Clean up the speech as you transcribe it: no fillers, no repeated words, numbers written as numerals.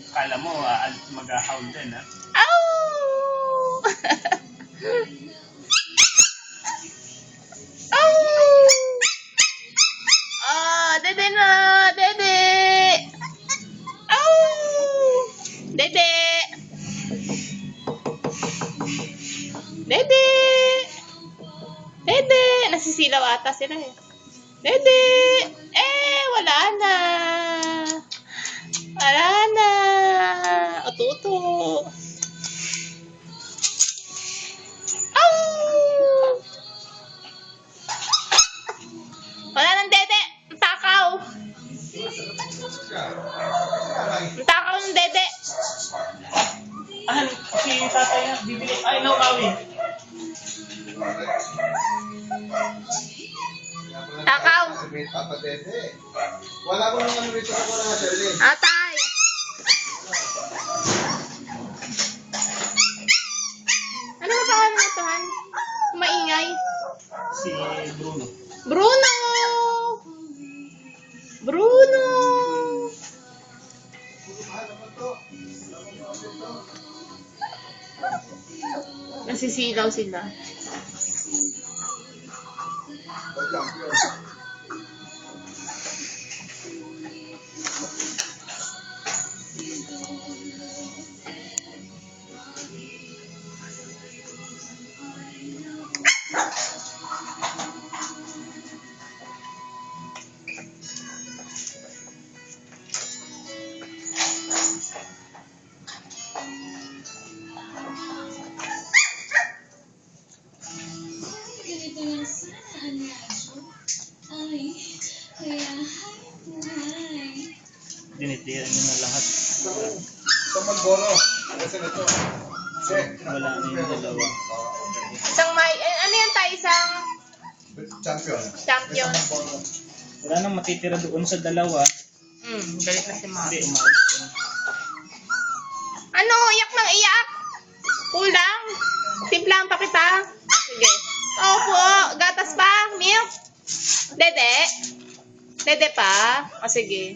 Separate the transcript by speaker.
Speaker 1: Kala mo, mag-ahowl din, ha?
Speaker 2: Dede na! Dede! Dede! Dede! Dede! Nasisilaw ata sila eh. Dede! Wala na! Wala na! Uto-uto! Wala nang dede! Ang takaw! Ang takaw ng dede!
Speaker 1: Si tatay na, bibili. Ay, no, Maui.
Speaker 2: Takaw!
Speaker 3: Wala ko nang ano rito ako na Sherlyn.
Speaker 2: Atay! Ano ba pangalan nito, Han? Maingay.
Speaker 1: Si Bruno.
Speaker 2: Bruno! Bruno! Nasisilaw sila.
Speaker 4: Ganito lang sana ang radyo. Ay, kaya buhay.
Speaker 1: Dinitiran niyo na lahat.
Speaker 3: Ito magboro. Kasi ito.
Speaker 1: Wala na yung dalawa.
Speaker 2: Isang ano yan tayo? Isang
Speaker 3: Champion.
Speaker 2: champion.
Speaker 3: Isang magboro.
Speaker 1: Wala nang matitira doon sa dalawa.
Speaker 2: Galit na si Mama.
Speaker 1: Hindi, umalis yun.
Speaker 2: Ano? Iyak ng iyak? Kulang? Timplahan pa kita? Sige. Opo. Gatas pa? Milk? Dede? Dede pa? O sige.